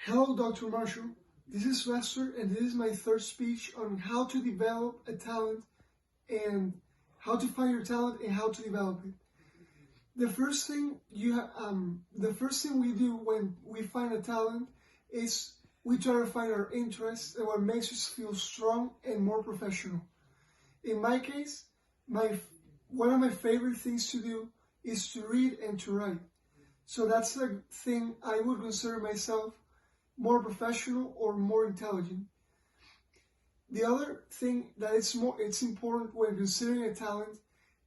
Hello, Dr. Marshall. This is Lester, and this is my third speech on how to develop a talent and how to find your talent and how to develop it. The first thing we do when we find a talent is we try to find our interests and what makes us feel strong and more professional. In my case, one of my favorite things to do is to read and to write. So that's the thing I would consider myself more professional or more intelligent. The other thing that it's important when considering a talent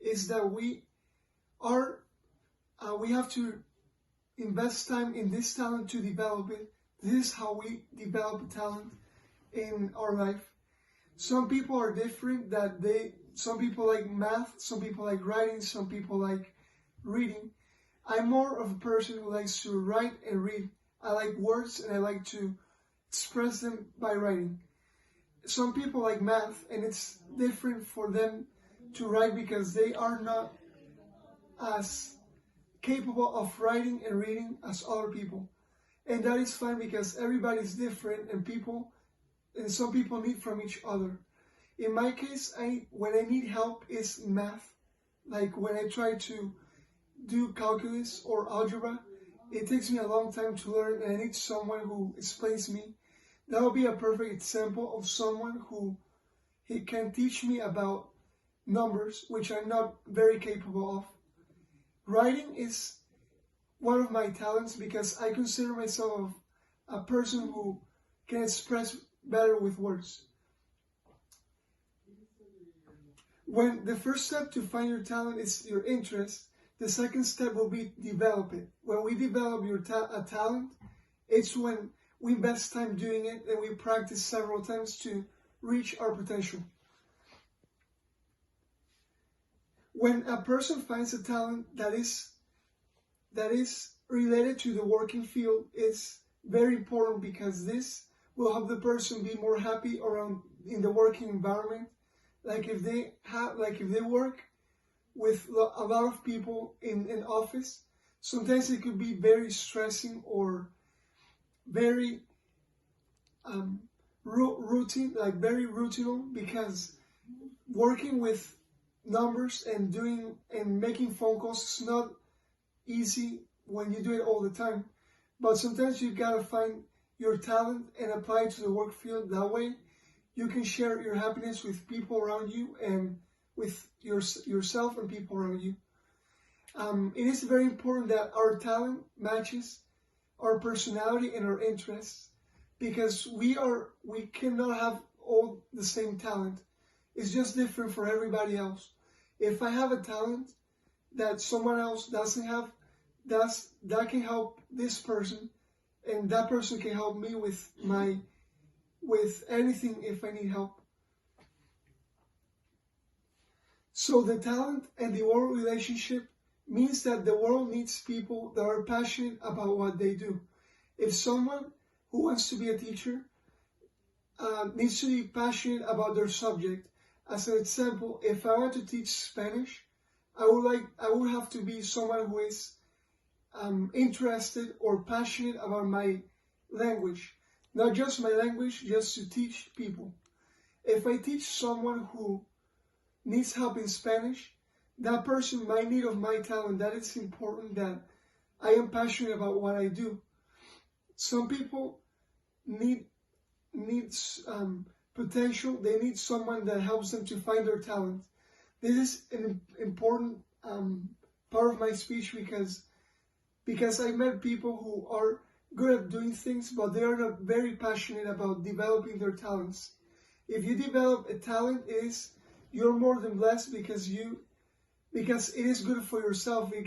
is that we have to invest time in this talent to develop it. This is how we develop a talent in our life. Some people are different, some people like math, some people like writing, some people like reading. I'm more of a person who likes to write and read. I like words and I like to express them by writing. Some people like math, and it's different for them to write because they are not as capable of writing and reading as other people. And that is fine because everybody's different and some people need from each other. In my case, when I need help is math. Like when I try to do calculus or algebra, it takes me a long time to learn and I need someone who explains me. That would be a perfect example of someone who can teach me about numbers, which I'm not very capable of. Writing is one of my talents because I consider myself a person who can express better with words. When the first step to find your talent is your interest, the second step will be develop it. When we develop a talent, it's when we invest time doing it and we practice several times to reach our potential. When a person finds a talent that is related to the working field, it's very important because this will help the person be more happy in the working environment. Like if they work with a lot of people in an office, sometimes it could be very stressing or very routine, like very routine, because working with numbers and making phone calls is not easy when you do it all the time. But sometimes you gotta find your talent and apply it to the work field. That way you can share your happiness with people around you and with yourself and people around you. It is very important that our talent matches our personality and our interests, because we cannot have all the same talent. It's just different for everybody else. If I have a talent that someone else doesn't have, that can help this person, and that person can help me with anything if I need help. So the talent and the world relationship means that the world needs people that are passionate about what they do. If someone who wants to be a teacher needs to be passionate about their subject, as an example, if I want to teach Spanish, I would have to be someone who is interested or passionate about my language, not just my language, just to teach people. If I teach someone who needs help in Spanish, that person might need of my talent. That it's important that I am passionate about what I do. Some people need potential. They need someone that helps them to find their talent. This is an important part of my speech because I met people who are good at doing things, but they are not very passionate about developing their talents. If you develop a talent, you're more than blessed because it is good for yourself. It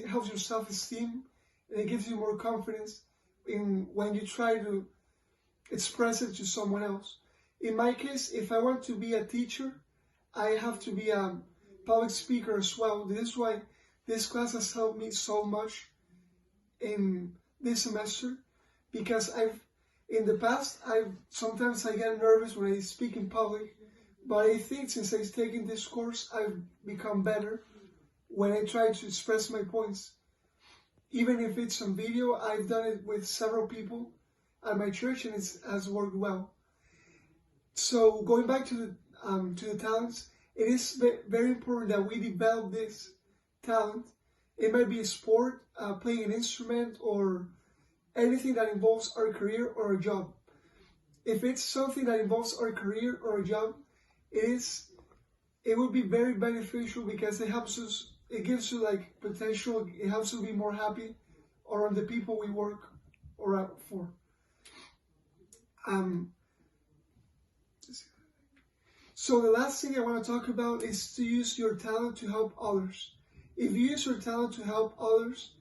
helps your self-esteem, and it gives you more confidence when you try to express it to someone else. In my case, if I want to be a teacher, I have to be a public speaker as well. This is why this class has helped me so much in this semester, because in the past, sometimes I get nervous when I speak in public, but I think since I've taken this course, I've become better when I try to express my points. even if it's on video. I've done it with several people at my church, and it has worked well. So going back to the talents, it is very important that we develop this talent. It might be a sport, playing an instrument, or anything that involves our career or a job. If it's something that involves our career or a job, it would be very beneficial because it helps us. It gives you like potential. It helps you be more happy around the people we work or for. So the last thing I want to talk about is to use your talent to help others. If you use your talent to help others,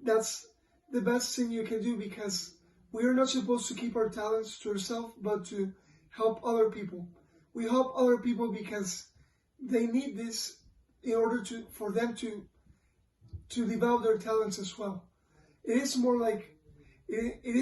that's the best thing you can do, because we are not supposed to keep our talents to ourselves, but to help other people. We help other people because they need this in order for them to develop their talents as well. It is more like it is